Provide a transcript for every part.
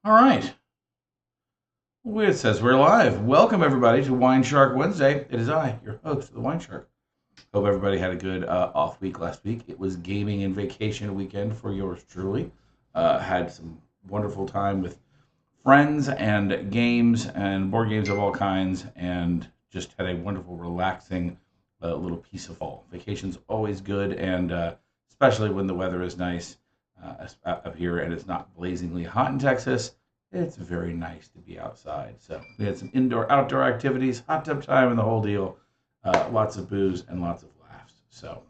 All right. It says we're live. Welcome, everybody, to WineShark Wednesday. It is I, your host, the WineShark. Hope everybody had a good off week last week. It was gaming and vacation weekend for yours truly. Had some wonderful time with friends and games and board games of all kinds, and just had a wonderful, relaxing little piece of fall. Vacation's always good, and especially when the weather is nice up here and it's not blazingly hot in Texas. It's very nice to be outside. So we had some indoor, outdoor activities, hot tub time, and the whole deal. Lots of booze and lots of laughs. So,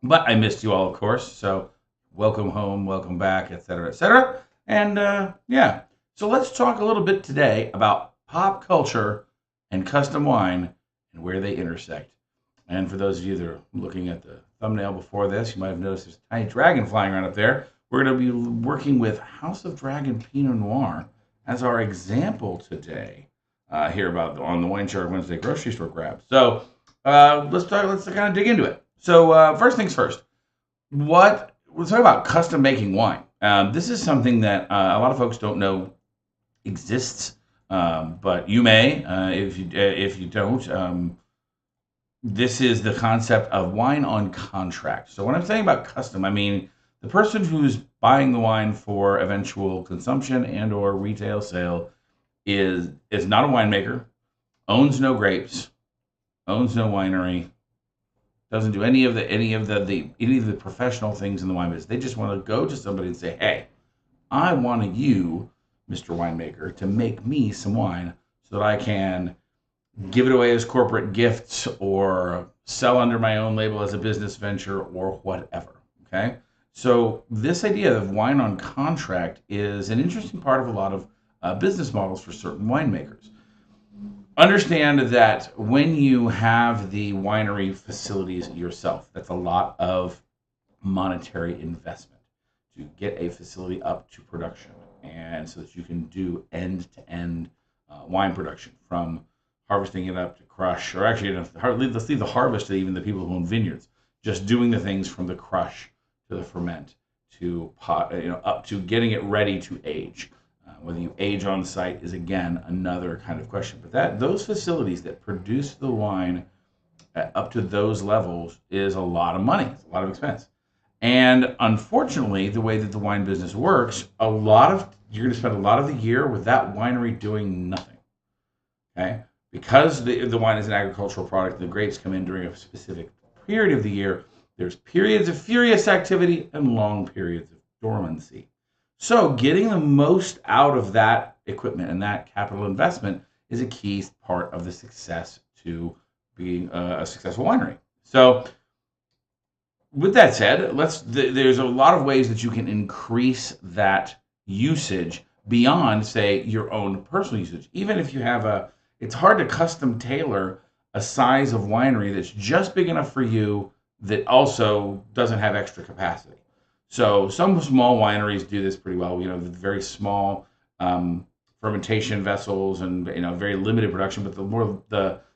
but I missed you all, of course. So, welcome home, welcome back, etc., etc. And yeah, so let's talk a little bit today about pop culture and custom wine and where they intersect. And for those of you that are looking at the thumbnail before this, you might have noticed there's a tiny dragon flying around up there. We're going to be working with House of Dragon Pinot Noir as our example today here about on the WineShark Wednesday grocery store grab. So let's kind of dig into it. So first things first, let's talk about custom making wine. This is something that a lot of folks don't know exists, but you may if you don't. This is the concept of wine on contract. So when I'm saying about custom, I mean the person who's buying the wine for eventual consumption and or retail sale is not a winemaker, owns no grapes, owns no winery, doesn't do any of the professional things in the wine business. They just want to go to somebody and say, "Hey, I want you, Mr. Winemaker, to make me some wine so that I can give it away as corporate gifts or sell under my own label as a business venture or whatever." Okay? So this idea of wine on contract is an interesting part of a lot of business models for certain winemakers. Understand that when you have the winery facilities yourself, that's a lot of monetary investment to get a facility up to production, and so that you can do end-to-end wine production from harvesting it up to crush, or actually, let's leave the harvest to even the people who own vineyards, just doing the things from the crush to the ferment to pot, up to getting it ready to age. Whether you age on site is again another kind of question. But those facilities that produce the wine up to those levels is a lot of money. It's a lot of expense. And unfortunately, the way that the wine business works, you're going to spend a lot of the year with that winery doing nothing. Okay, because the wine is an agricultural product, the grapes come in during a specific period of the year. There's periods of furious activity and long periods of dormancy. So getting the most out of that equipment and that capital investment is a key part of the success to being a successful winery. So with that said, there's a lot of ways that you can increase that usage beyond, say, your own personal usage. Even if you have it's hard to custom tailor a size of winery that's just big enough for you that also doesn't have extra capacity. So some small wineries do this pretty well. With very small fermentation vessels and very limited production. But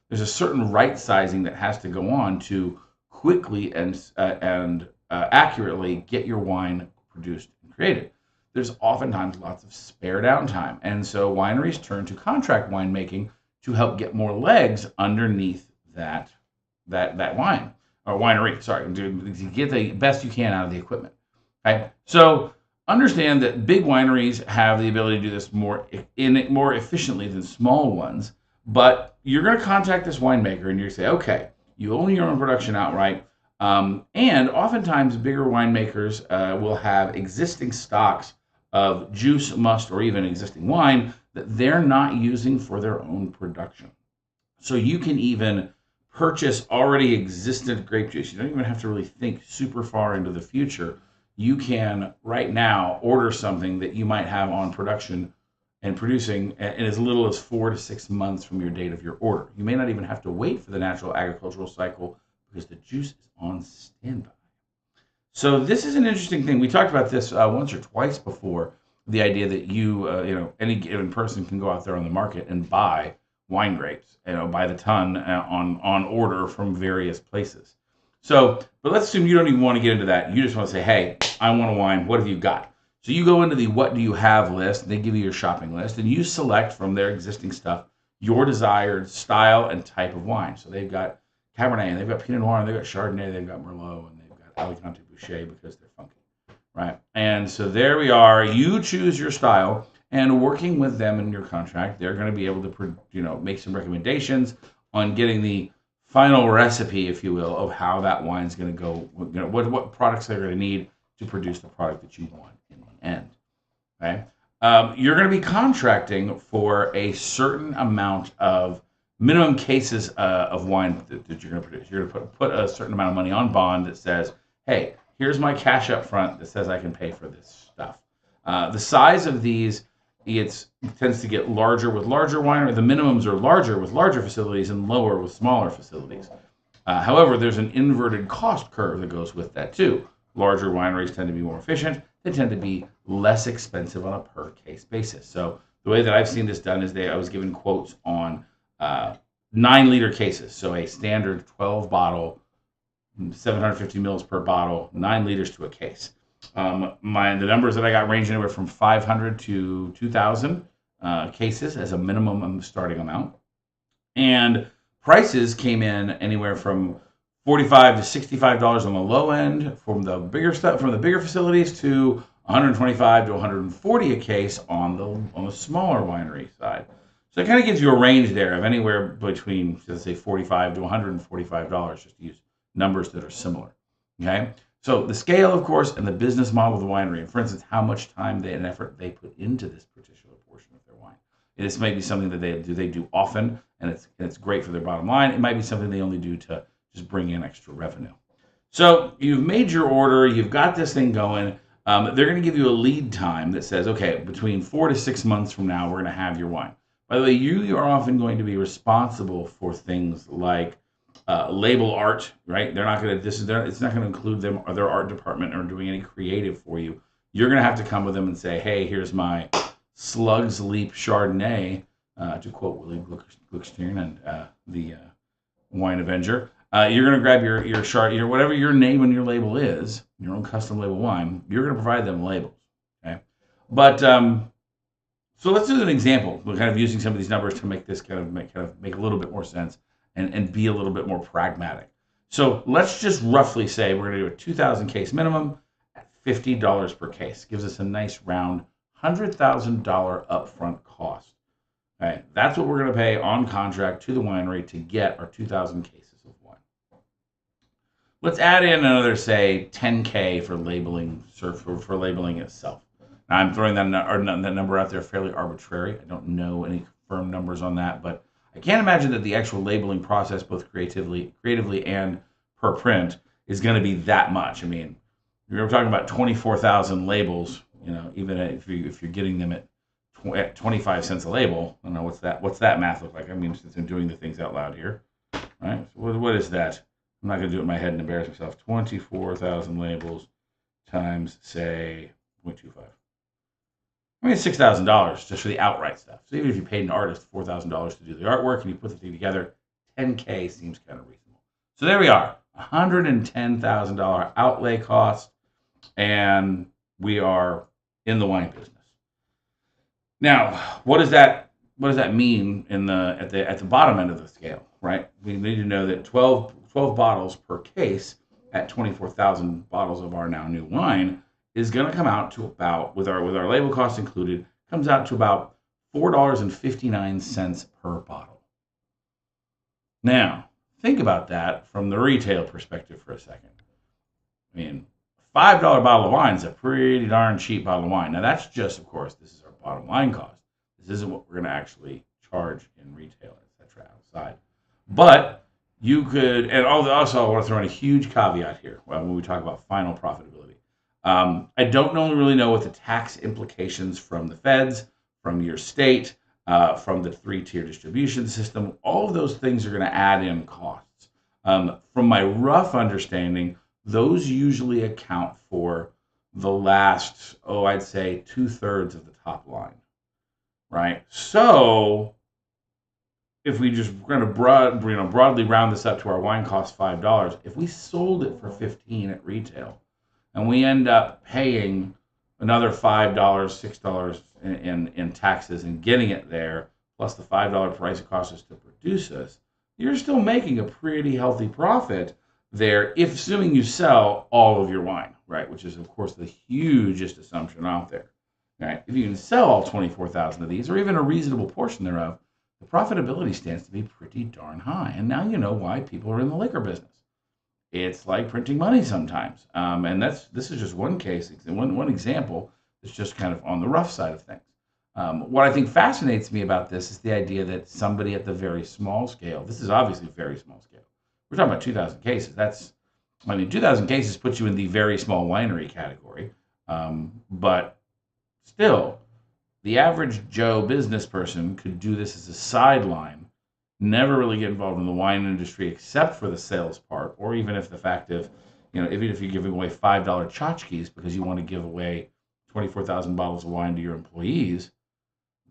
there's a certain right sizing that has to go on to quickly and accurately get your wine produced and created. There's oftentimes lots of spare downtime, and so wineries turn to contract winemaking to help get more legs underneath that wine or winery. Sorry, to get the best you can out of the equipment. Okay, so understand that big wineries have the ability to do this more efficiently than small ones. But you're going to contact this winemaker and you're going to say, okay, you own your own production outright, and oftentimes bigger winemakers will have existing stocks of juice, must, or even existing wine that they're not using for their own production. So you can even purchase already existent grape juice. You don't even have to really think super far into the future. You can right now order something that you might have on production and producing in as little as 4 to 6 months from your date of your order. You may not even have to wait for the natural agricultural cycle because the juice is on standby. So this is an interesting thing. We talked about this once or twice before. The idea that any given person can go out there on the market and buy wine grapes, by the ton on order from various places. So, but let's assume you don't even want to get into that. You just want to say, hey, I want a wine. What have you got? So you go into the what do you have list, they give you your shopping list, and you select from their existing stuff your desired style and type of wine. So they've got Cabernet, and they've got Pinot Noir, and they've got Chardonnay, they've got Merlot, and they've got Alicante Bouschet because they're funky, right? And so there we are. You choose your style, and working with them in your contract, they're going to be able to, make some recommendations on getting the final recipe, if you will, of how that wine's going to go. What products they're going to need to produce the product that you want in the end. Okay, you're going to be contracting for a certain amount of minimum cases of wine that you're going to produce. You're going to put a certain amount of money on bond that says, "Hey, here's my cash up front that says I can pay for this stuff." The size of these it tends to get larger with larger wineries. The minimums are larger with larger facilities and lower with smaller facilities. However, there's an inverted cost curve that goes with that too. Larger wineries tend to be more efficient. They tend to be less expensive on a per case basis. So the way that I've seen this done is I was given quotes on 9-liter cases. So a standard 12 bottle, 750 mils per bottle, 9 liters to a case. The numbers that I got range anywhere from 500 to 2,000 cases as a minimum starting amount, and prices came in anywhere from $45 to $65 on the low end from the bigger stuff, from the bigger facilities, to $125 to $140 a case on the smaller winery side. So it kind of gives you a range there of anywhere between, let's say, $45 to $145, just to use numbers that are similar. Okay. So the scale, of course, and the business model of the winery, and for instance, how much time and effort they put into this particular portion of their wine. This may be something that they do often, and it's great for their bottom line. It might be something they only do to just bring in extra revenue. So you've made your order, you've got this thing going. They're going to give you a lead time that says, okay, between 4 to 6 months from now, we're going to have your wine. By the way, you are often going to be responsible for things like label art, right? They're not going to. It's not going to include them or their art department or doing any creative for you. You're going to have to come with them and say, "Hey, here's my Slug's Leap Chardonnay," to quote Willie Gluckstein and the Wine Avenger. You're going to grab your whatever your name and your label is, your own custom label wine. You're going to provide them labels, okay? But so let's do an example. We're kind of using some of these numbers to make this kind of make a little bit more sense. And be a little bit more pragmatic. So let's just roughly say we're going to do a 2,000 case minimum at $50 per case. Gives us a nice round $100,000 upfront cost. All right, that's what we're going to pay on contract to the winery to get our 2,000 cases of wine. Let's add in another, say, $10K for labeling for labeling itself. Now, I'm throwing that number out there fairly arbitrary. I don't know any firm numbers on that, but I can't imagine that the actual labeling process, both creatively and per print, is going to be that much. I mean, you're talking about 24,000 labels. Even if you're getting them at 25 cents a label, I don't know what's that math look like. I mean, since I'm doing the things out loud here, right? So what is that? I'm not going to do it in my head and embarrass myself. 24,000 labels times, say, 0.25. I mean, it's $6,000 just for the outright stuff. So even if you paid an artist $4,000 to do the artwork and you put the thing together, $10K seems kind of reasonable. So there we are, $110,000 outlay cost, and we are in the wine business. Now, what does that mean at the bottom end of the scale, right? We need to know that 12 bottles per case at 24,000 bottles of our now new wine is going to come out to about, with our label costs included, comes out to about $4.59 per bottle. Now, think about that from the retail perspective for a second. I mean, a $5 bottle of wine is a pretty darn cheap bottle of wine. Now, that's just, of course, this is our bottom line cost. This isn't what we're going to actually charge in retail, etc. outside. But you could, and also I want to throw in a huge caveat here when we talk about final profitability. I don't really know what the tax implications from the feds, from your state, from the 3-tier distribution system, all of those things are going to add in costs. From my rough understanding, those usually account for the last, I'd say 2/3 of the top line, right? So if we just kind of broadly round this up to our wine cost $5, if we sold it for $15 at retail, and we end up paying another $5, $6 in taxes and getting it there, plus the $5 price it costs us to produce this, you're still making a pretty healthy profit there, if assuming you sell all of your wine, right? Which is, of course, the hugest assumption out there. Right? If you can sell all 24,000 of these, or even a reasonable portion thereof, the profitability stands to be pretty darn high. And now you know why people are in the liquor business. It's like printing money sometimes, and this is just one case, one example that's just kind of on the rough side of things. What I think fascinates me about this is the idea that somebody at the very small scale, this is obviously very small scale. We're talking about 2,000 cases. 2,000 cases puts you in the very small winery category, but still, the average Joe business person could do this as a sideline, never really get involved in the wine industry except for the sales part, or even if the fact of, even if you're giving away $5 tchotchkes because you want to give away 24,000 bottles of wine to your employees,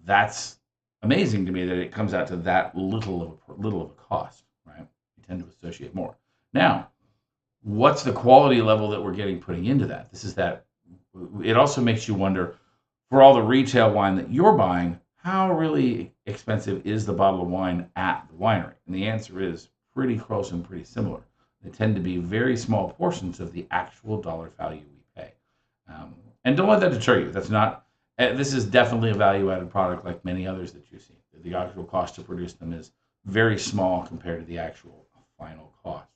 that's amazing to me that it comes out to that little of a cost, right? You tend to associate more. Now, what's the quality level that we're putting into that? It also makes you wonder, for all the retail wine that you're buying, how really expensive is the bottle of wine at the winery? And the answer is pretty close and pretty similar. They tend to be very small portions of the actual dollar value we pay. And don't let that deter you. This is definitely a value-added product like many others that you see. The actual cost to produce them is very small compared to the actual final cost.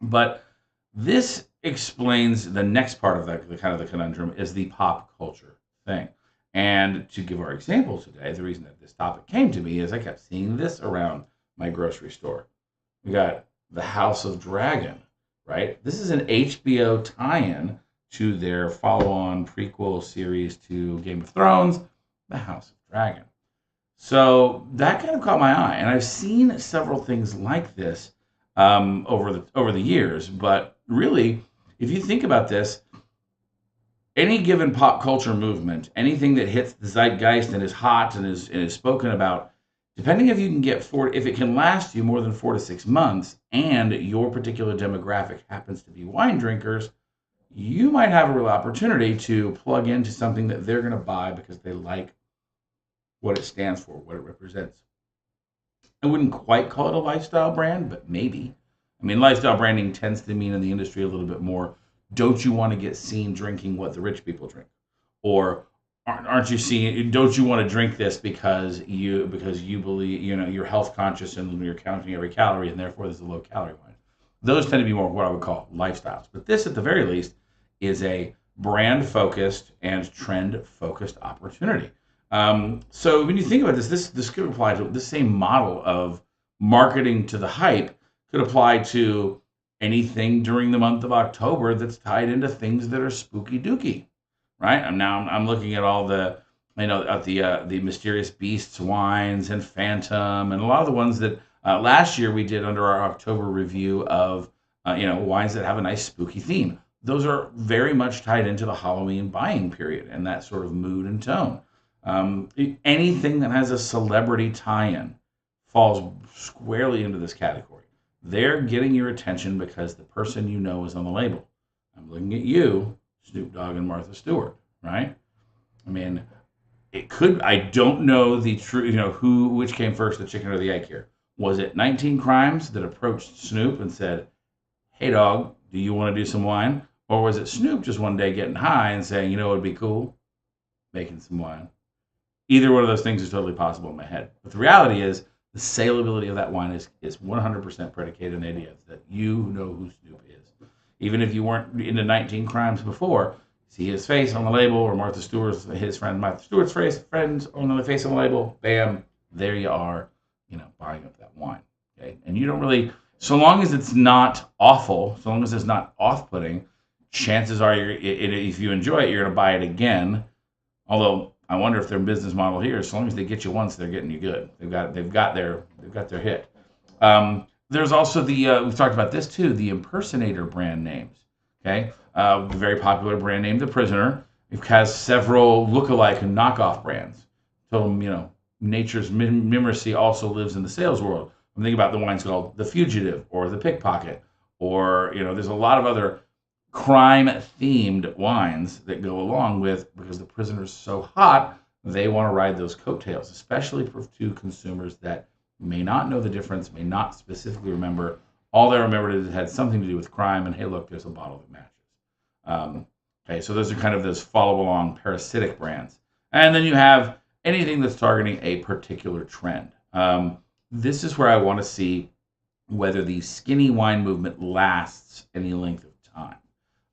But this explains the next part of the conundrum is the pop culture thing. And to give our example today, the reason that this topic came to me is I kept seeing this around my grocery store. We got The House of Dragon, right? This is an HBO tie-in to their follow-on prequel series to Game of Thrones, The House of Dragon. So that kind of caught my eye, and I've seen several things like this over the years. But really, if you think about this, any given pop culture movement, anything that hits the zeitgeist and is hot and is spoken about, depending if you can if it can last you more than 4 to 6 months, and your particular demographic happens to be wine drinkers, you might have a real opportunity to plug into something that they're going to buy because they like what it stands for, what it represents. I wouldn't quite call it a lifestyle brand, but maybe. I mean, lifestyle branding tends to mean in the industry a little bit more, don't you want to get seen drinking what the rich people drink? Or don't you want to drink this because you believe, you're health conscious and you're counting every calorie and therefore there's a low calorie wine. Those tend to be more what I would call lifestyles. But this, at the very least, is a brand focused and trend focused opportunity. So when you think about this could apply to the same model of marketing to the hype could apply to anything during the month of October that's tied into things that are spooky dooky, right? I'm looking at all the the Mysterious Beasts wines and Phantom and a lot of the ones that last year we did under our October review of wines that have a nice spooky theme. Those are very much tied into the Halloween buying period and that sort of mood and tone. Anything that has a celebrity tie-in falls squarely into this category. They're getting your attention because the person you know is on the label. I'm looking at you, Snoop Dogg and Martha Stewart, right? I mean, I don't know the true, which came first, the chicken or the egg here. Was it 19 Crimes that approached Snoop and said, hey dog, do you want to do some wine? Or was it Snoop just one day getting high and saying, it would be cool? Making some wine. Either one of those things is totally possible in my head. But the reality is, the saleability of that wine is 100% predicated on the idea that you know who Snoop is. Even if you weren't into 19 Crimes before, see his face on the label, or his friend Martha Stewart's friends on the face on the label, bam, there you are, buying up that wine. Okay, and you don't really, so long as it's not awful, so long as it's not off-putting, chances are if you enjoy it, you're going to buy it again. Although I wonder if their business model here, as long as they get you once, they're getting you good. They've got their hit. There's also we've talked about this too, the impersonator brand names. Okay, the very popular brand name, The Prisoner. It has several lookalike and knockoff brands. So nature's mimicry also lives in the sales world. I'm thinking about the wines called The Fugitive or The Pickpocket, or there's a lot of other crime-themed wines that go along with, because the prisoner's so hot, they want to ride those coattails, especially to consumers that may not know the difference, may not specifically remember. All they remembered is it had something to do with crime, and hey, look, there's a bottle that matches. Okay, so those are kind of those follow-along parasitic brands. And then you have anything that's targeting a particular trend. This is where I want to see whether the skinny wine movement lasts any length of time.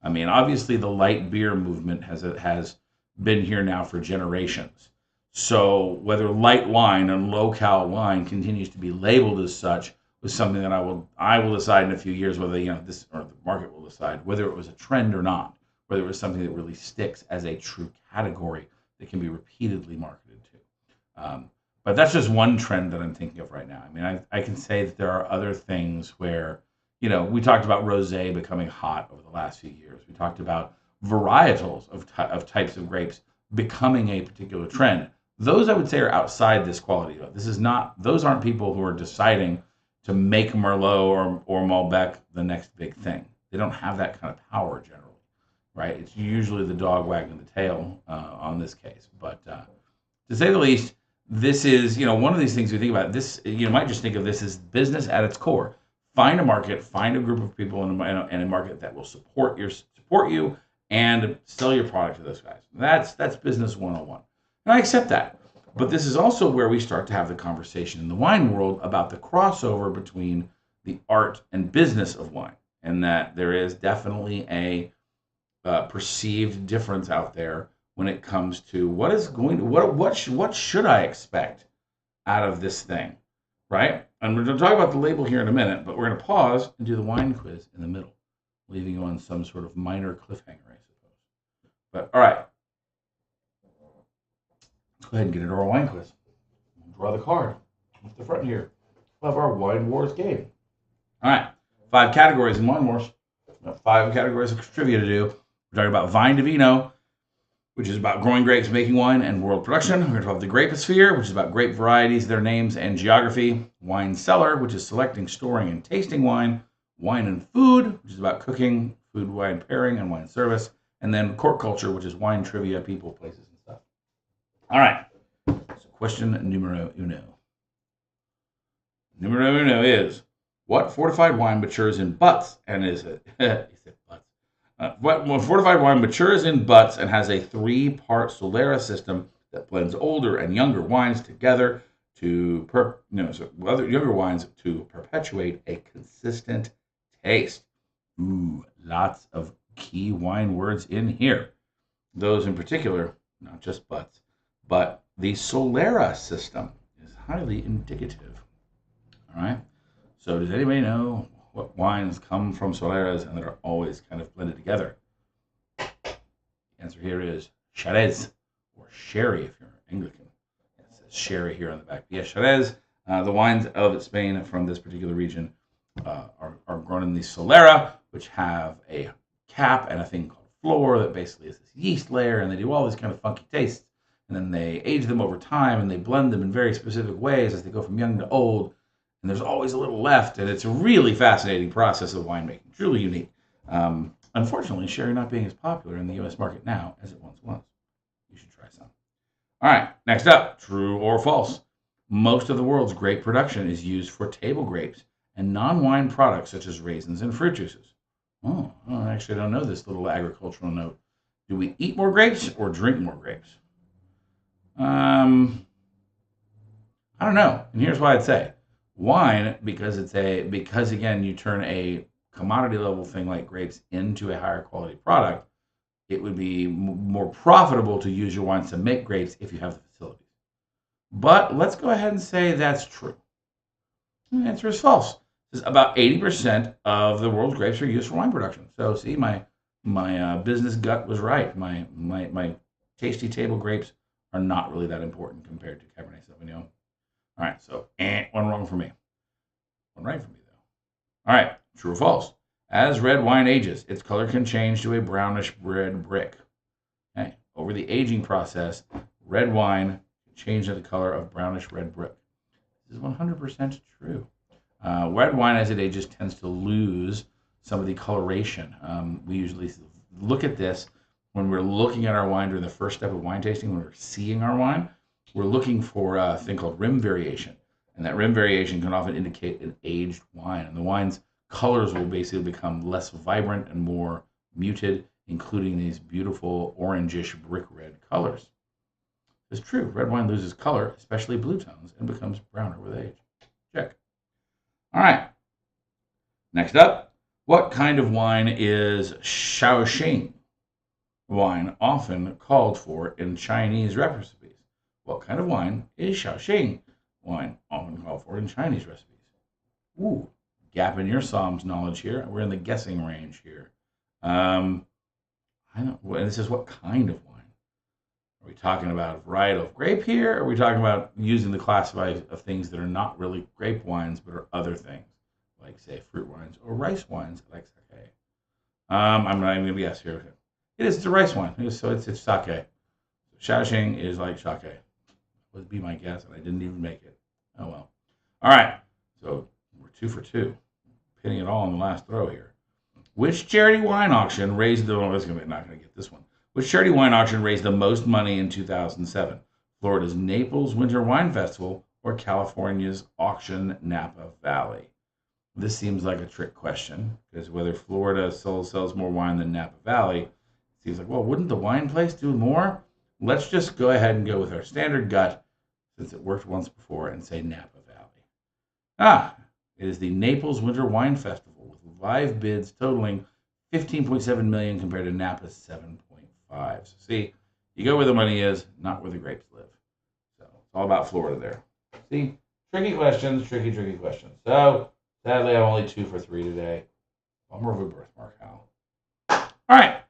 I mean, obviously, the light beer movement has been here now for generations. So whether light wine and low-cal wine continues to be labeled as such was something that I will decide in a few years whether this or the market will decide whether it was a trend or not, whether it was something that really sticks as a true category that can be repeatedly marketed to. But that's just one trend that I'm thinking of right now. I mean, I can say that there are other things where, we talked about rosé becoming hot over the last few years. We talked about varietals of types of grapes becoming a particular trend. Those I would say are outside this quality. Those aren't people who are deciding to make Merlot or Malbec the next big thing. They don't have that kind of power generally, right? It's usually the dog wagging the tail on this case. But to say the least, this is, one of these things we think about. This, you might just think of this as business at its core. Find a market, find a group of people in a market that will support you and sell your product to those guys. That's business 101. And I accept that. But this is also where we start to have the conversation in the wine world about the crossover between the art and business of wine, and that there is definitely a perceived difference out there when it comes to what should I expect out of this thing, right? And we're going to talk about the label here in a minute, but we're going to pause and do the wine quiz in the middle, leaving you on some sort of minor cliffhanger, I suppose. But all right, let's go ahead and get into our wine quiz. Draw the card off the front here. We'll have our Wine Wars game. All right, 5 categories in Wine Wars. 5 categories of trivia to do. We're talking about Vine Divino, which is about growing grapes, making wine, and world production. We're going to talk about the Graposphere, which is about grape varieties, their names, and geography. Wine Cellar, which is selecting, storing, and tasting wine. Wine and Food, which is about cooking, food, wine pairing, and wine service. And then Court Culture, which is wine trivia, people, places, and stuff. All right. So question numero uno. Numero uno is, what fortified wine matures in butts and is it? He said butts. What fortified wine matures in butts and has a 3-part Solera system that blends older and younger wines together younger wines to perpetuate a consistent taste. Ooh, lots of key wine words in here. Those in particular, not just butts, but the Solera system is highly indicative. All right. So does anybody know what wines come from Soleras and that are always kind of blended together? The answer here is Jerez, or sherry if you're Anglican. It says sherry here on the back. Yes, Jerez. The wines of Spain from this particular region are grown in the Solera, which have a cap and a thing called flor that basically is this yeast layer, and they do all these kind of funky tastes. And then they age them over time, and they blend them in very specific ways as they go from young to old. And there's always a little left, and it's a really fascinating process of winemaking, truly unique. Unfortunately, sherry not being as popular in the U.S. market now as it once was. You should try some. All right, next up, true or false? Most of the world's grape production is used for table grapes and non-wine products such as raisins and fruit juices. Oh, actually, I don't know this little agricultural note. Do we eat more grapes or drink more grapes? I don't know, and here's why I'd say. Wine, because again, you turn a commodity level thing like grapes into a higher quality product, it would be more profitable to use your wines to make grapes if you have the facilities. But let's go ahead and say that's true. The answer is false. About 80% of the world's grapes are used for wine production. So see, my business gut was right. My tasty table grapes are not really that important compared to Cabernet Sauvignon. All right, so one wrong for me. One right for me, though. All right, true or false? As red wine ages, its color can change to a brownish red brick. Okay. Over the aging process, red wine can change to the color of brownish red brick. This is 100% true. Red wine, as it ages, tends to lose some of the coloration. We usually look at this when we're looking at our wine during the first step of wine tasting, when we're seeing our wine. We're looking for a thing called rim variation. And that rim variation can often indicate an aged wine. And the wine's colors will basically become less vibrant and more muted, including these beautiful orangish brick red colors. It's true, red wine loses color, especially blue tones, and becomes browner with age. Check. All right. Next up, what kind of wine is Shaoxing wine often called for in Chinese recipes? What kind of wine is Shaoxing wine often called for in Chinese recipes? Ooh, gap in your Psalms knowledge here. We're in the guessing range here. I don't. And this is what kind of wine? Are we talking about a variety of grape here? Or are we talking about using the classify of things that are not really grape wines but are other things, like say fruit wines or rice wines like sake? I'm not even gonna guess here. It's a rice wine. So it's sake. Shaoxing is like sake. Would be my guess, and I didn't even make it. Oh well. All right. So we're 2 for 2, pinning it all on the last throw here. Which charity wine auction raised the? Not gonna get this one. Which charity wine auction raised the most money in 2007? Florida's Naples Winter Wine Festival or California's Auction Napa Valley? This seems like a trick question because whether Florida sells more wine than Napa Valley, it seems like, well, wouldn't the wine place do more? Let's just go ahead and go with our standard gut, since it worked once before, and say Napa Valley. It is the Naples Winter Wine Festival with live bids totaling $15.7 million compared to Napa's $7.5. So see, you go where the money is, not where the grapes live. So it's all about Florida there. See, tricky questions. So sadly, I'm only 2 for 3 today. Bummer of a birthmark, Hal. All right.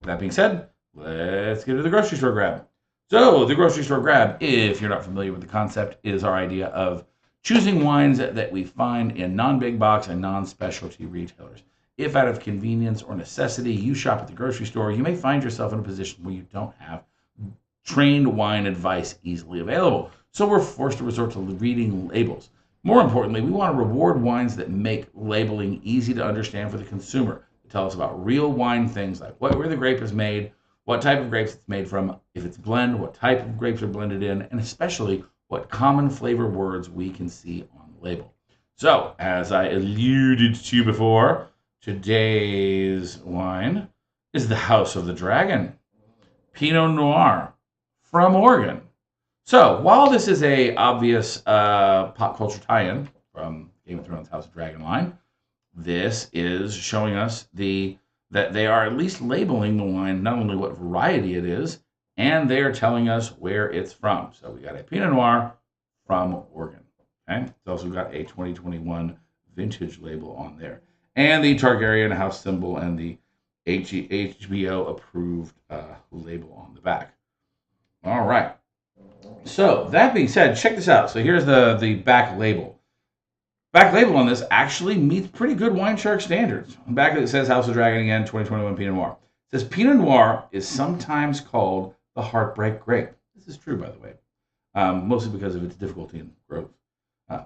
That being said, let's get to the grocery store grab. So the grocery store grab, if you're not familiar with the concept, is our idea of choosing wines that we find in non-big box and non-specialty retailers. If out of convenience or necessity you shop at the grocery store, you may find yourself in a position where you don't have trained wine advice easily available. So we're forced to resort to reading labels. More importantly, we want to reward wines that make labeling easy to understand for the consumer. Tell us about real wine things like where the grape is made, what type of grapes it's made from, if it's blend, what type of grapes are blended in, and especially what common flavor words we can see on the label. So, as I alluded to before, today's wine is the House of the Dragon, Pinot Noir from Oregon. So, while this is a obvious pop culture tie-in from Game of Thrones House of Dragon line, this is showing us that they are at least labeling the wine, not only what variety it is, and they are telling us where it's from. So we got a Pinot Noir from Oregon. Okay, it's also got a 2021 vintage label on there, and the Targaryen house symbol and the HBO approved label on the back. All right. So that being said, check this out. So here's the back label. Back label on this actually meets pretty good WineShark standards. On the back it says House of Dragon again, 2021 Pinot Noir. It says Pinot Noir is sometimes called the heartbreak grape. This is true, by the way, mostly because of its difficulty in growth.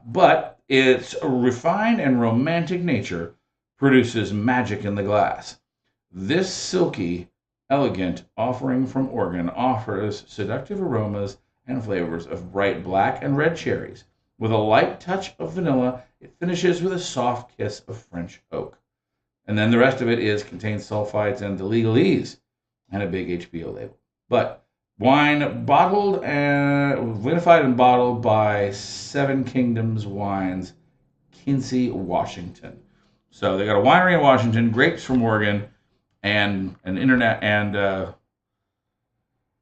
But its refined and romantic nature produces magic in the glass. This silky, elegant offering from Oregon offers seductive aromas and flavors of bright black and red cherries. With a light touch of vanilla, it finishes with a soft kiss of French oak. And then the rest of it contains sulfites and the legalese and a big HBO label. But wine bottled and vinified and bottled by Seven Kingdoms Wines, Quincy, Washington. So they got a winery in Washington, grapes from Oregon, and an internet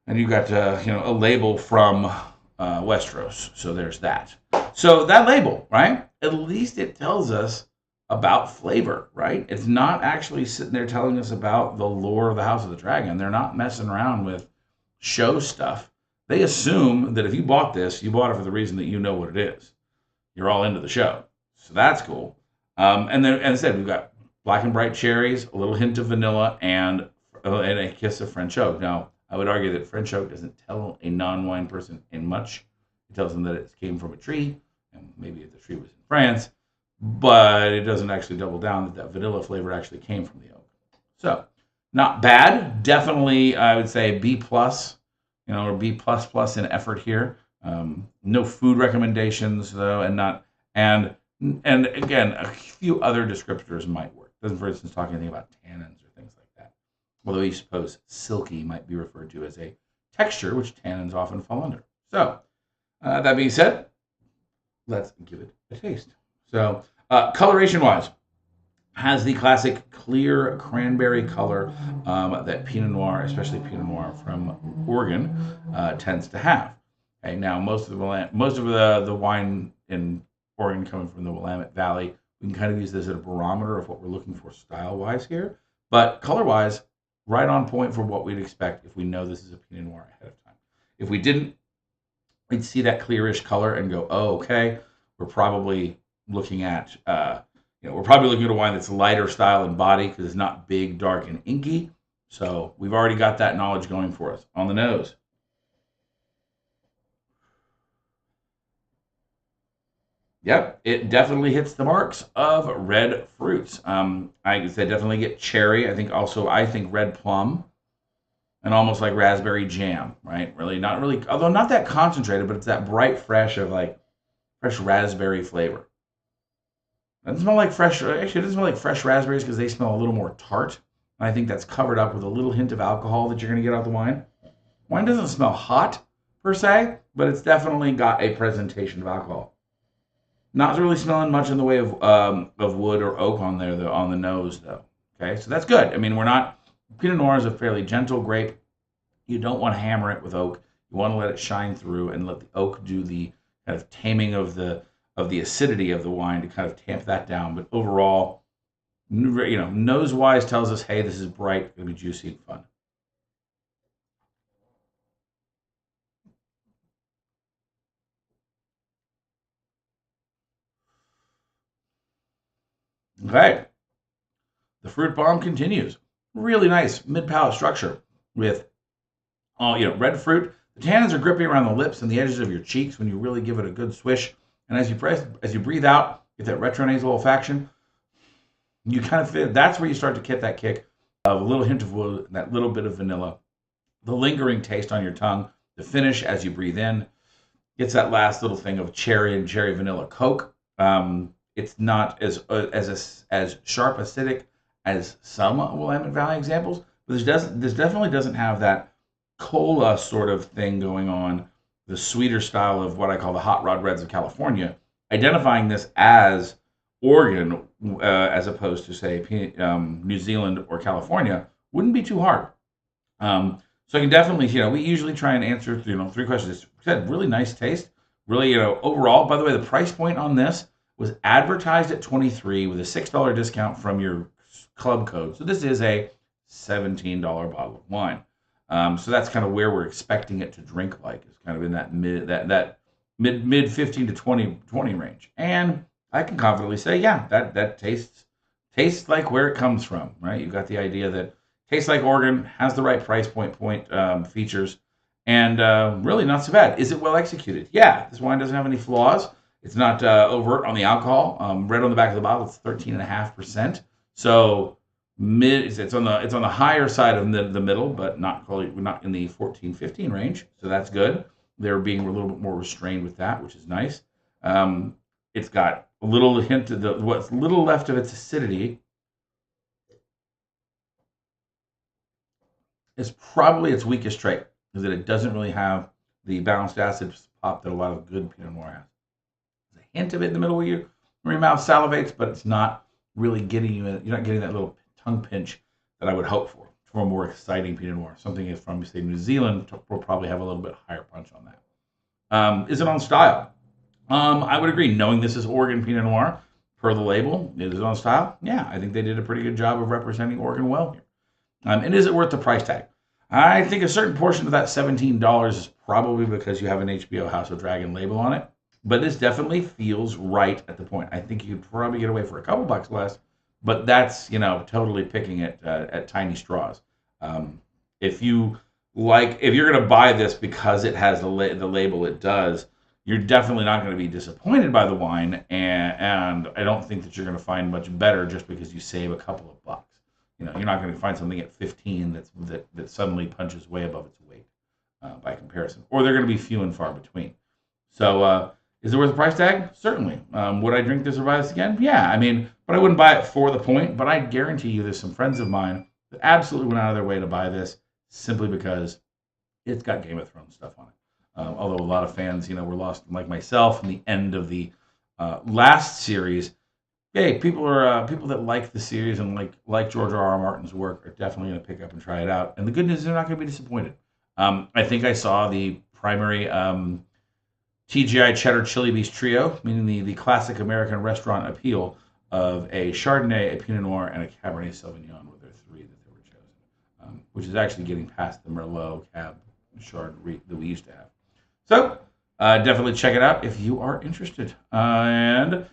and you got a label from Westeros. So there's that. So that label, right? At least it tells us about flavor, right? It's not actually sitting there telling us about the lore of the House of the Dragon. They're not messing around with show stuff. They assume that if you bought this, you bought it for the reason that you know what it is. You're all into the show. So that's cool. And then, as I said, we've got black and bright cherries, a little hint of vanilla, and a kiss of French oak. Now, I would argue that French oak doesn't tell a non-wine person in much. It tells them that it came from a tree, and maybe the tree was in France. but it doesn't actually double down that vanilla flavor actually came from the oak. So, not bad. Definitely, I would say B plus, or B plus plus in effort here. No food recommendations though, and and again, a few other descriptors might work. Doesn't, for instance, talk anything about tannins or things like that. Although you suppose silky might be referred to as a texture, which tannins often fall under. So, that being said, let's give it a taste. So, coloration wise, has the classic clear cranberry color that Pinot Noir, especially Pinot Noir from Oregon, tends to have. Okay, now most of the wine in Oregon coming from the Willamette Valley, we can kind of use this as a barometer of what we're looking for style wise here, but color wise, right on point for what we'd expect if we know this is a Pinot Noir ahead of time. If we didn't, we'd see that clearish color and go, oh, okay, we're probably looking at we're probably looking at a wine that's lighter style and body because it's not big, dark, and inky. So we've already got that knowledge going for us. On the nose. Yep, it definitely hits the marks of red fruits. I say definitely get cherry. I think red plum and almost like raspberry jam, right? Really, not really, although not that concentrated, but it's that bright, fresh raspberry flavor. It doesn't smell like fresh. Actually, it doesn't smell like fresh raspberries because they smell a little more tart. And I think that's covered up with a little hint of alcohol that you're going to get out of the wine. Wine doesn't smell hot per se, but it's definitely got a presentation of alcohol. Not really smelling much in the way of wood or oak on there on the nose though. Okay, so that's good. I mean, we're not. Pinot Noir is a fairly gentle grape. You don't want to hammer it with oak. You want to let it shine through and let the oak do the kind of taming of the acidity of the wine to kind of tamp that down. But overall, nose wise tells us, hey, this is bright, going to be juicy and fun. Okay, the fruit bomb continues. Really nice mid palate structure with red fruit. The tannins are grippy around the lips and the edges of your cheeks when you really give it a good swish. And as you breathe out, get that retronasal olfaction. You kind of feel that's where you start to get that kick of a little hint of wood, that little bit of vanilla, the lingering taste on your tongue. The finish as you breathe in gets that last little thing of cherry and cherry vanilla Coke. It's not as sharp acidic as some Willamette Valley examples, but this definitely doesn't have that cola sort of thing going on, the sweeter style of what I call the hot rod reds of California, identifying this as Oregon as opposed to, say, New Zealand or California wouldn't be too hard. So I can definitely, we usually try and answer, 3 questions. Said really nice taste, really, overall. By the way, the price point on this was advertised at $23 with a $6 discount from your club code. So this is a $17 bottle of wine. So that's kind of where we're expecting it to drink like. It's kind of in that mid 15 to 20 range. And I can confidently say, yeah, that tastes like where it comes from, right? You've got the idea that tastes like Oregon, has the right price point features, and really not so bad. Is it well executed? Yeah, this wine doesn't have any flaws. It's not overt on the alcohol. Right on the back of the bottle, it's 13.5%. So it's on the higher side of the middle, but not in the 14-15 range. So that's good. They're being a little bit more restrained with that, which is nice. It's got a little hint of what's little left of its acidity is probably its weakest trait, is that it doesn't really have the balanced acid pop that a lot of good Pinot Noir has. There's a hint of it in the middle where your mouth salivates, but it's not really you're not getting that little tongue pinch that I would hope for a more exciting Pinot Noir. Something from, say, New Zealand will probably have a little bit higher punch on that. Is it on style? I would agree. Knowing this is Oregon Pinot Noir, per the label, is it on style? Yeah, I think they did a pretty good job of representing Oregon well here. And is it worth the price tag? I think a certain portion of that $17 is probably because you have an HBO House of Dragon label on it. But this definitely feels right at the point. I think you could probably get away for a couple bucks less, but that's, totally picking it at tiny straws. If you're going to buy this because it has the label it does, you're definitely not going to be disappointed by the wine, and I don't think that you're going to find much better just because you save a couple of bucks. You're not going to find something at 15 that suddenly punches way above its weight by comparison, or they're going to be few and far between. So, is it worth the price tag? Certainly. Would I drink this or buy this again? Yeah, I mean, but I wouldn't buy it for the point. But I guarantee you, there's some friends of mine that absolutely went out of their way to buy this simply because it's got Game of Thrones stuff on it. Although a lot of fans, were lost, like myself, in the end of the last series. Hey, people that like the series and like George R. R. Martin's work are definitely going to pick up and try it out. And the good news is they're not going to be disappointed. I think I saw the primary TGI Cheddar Chili Beast Trio, meaning the classic American restaurant appeal of a Chardonnay, a Pinot Noir, and a Cabernet Sauvignon were their three that they were chosen, which is actually getting past the Merlot, Cab, Chard that we used to have. So definitely check it out if you are interested. And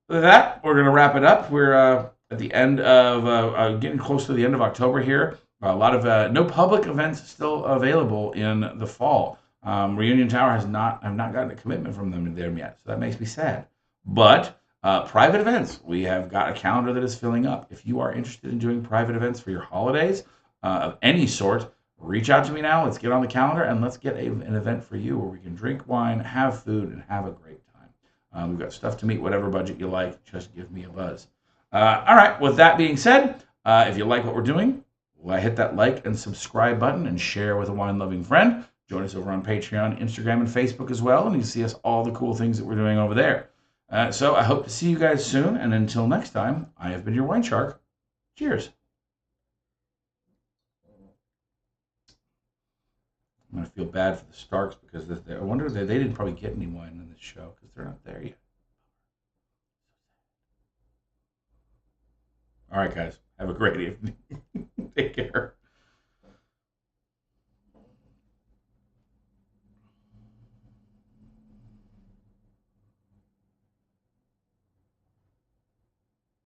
with that, we're going to wrap it up. We're at the end of getting close to the end of October here. A lot of no public events still available in the fall. Reunion Tower I've not gotten a commitment from them there yet, so that makes me sad. But private events, we have got a calendar that is filling up. If you are interested in doing private events for your holidays of any sort, reach out to me now. Let's get on the calendar and let's get an event for you where we can drink wine, have food, and have a great time. We've got stuff to meet whatever budget you like. Just give me a buzz. All right, with that being said, if you like what we're doing, hit that like and subscribe button and share with a wine-loving friend. Join us over on Patreon, Instagram, and Facebook as well, and you can see us all the cool things that we're doing over there. So I hope to see you guys soon, and until next time, I have been your Wine Shark. Cheers. I'm going to feel bad for the Starks because I wonder if they didn't probably get any wine in this show because they're not there yet. All right, guys. Have a great evening. Take care.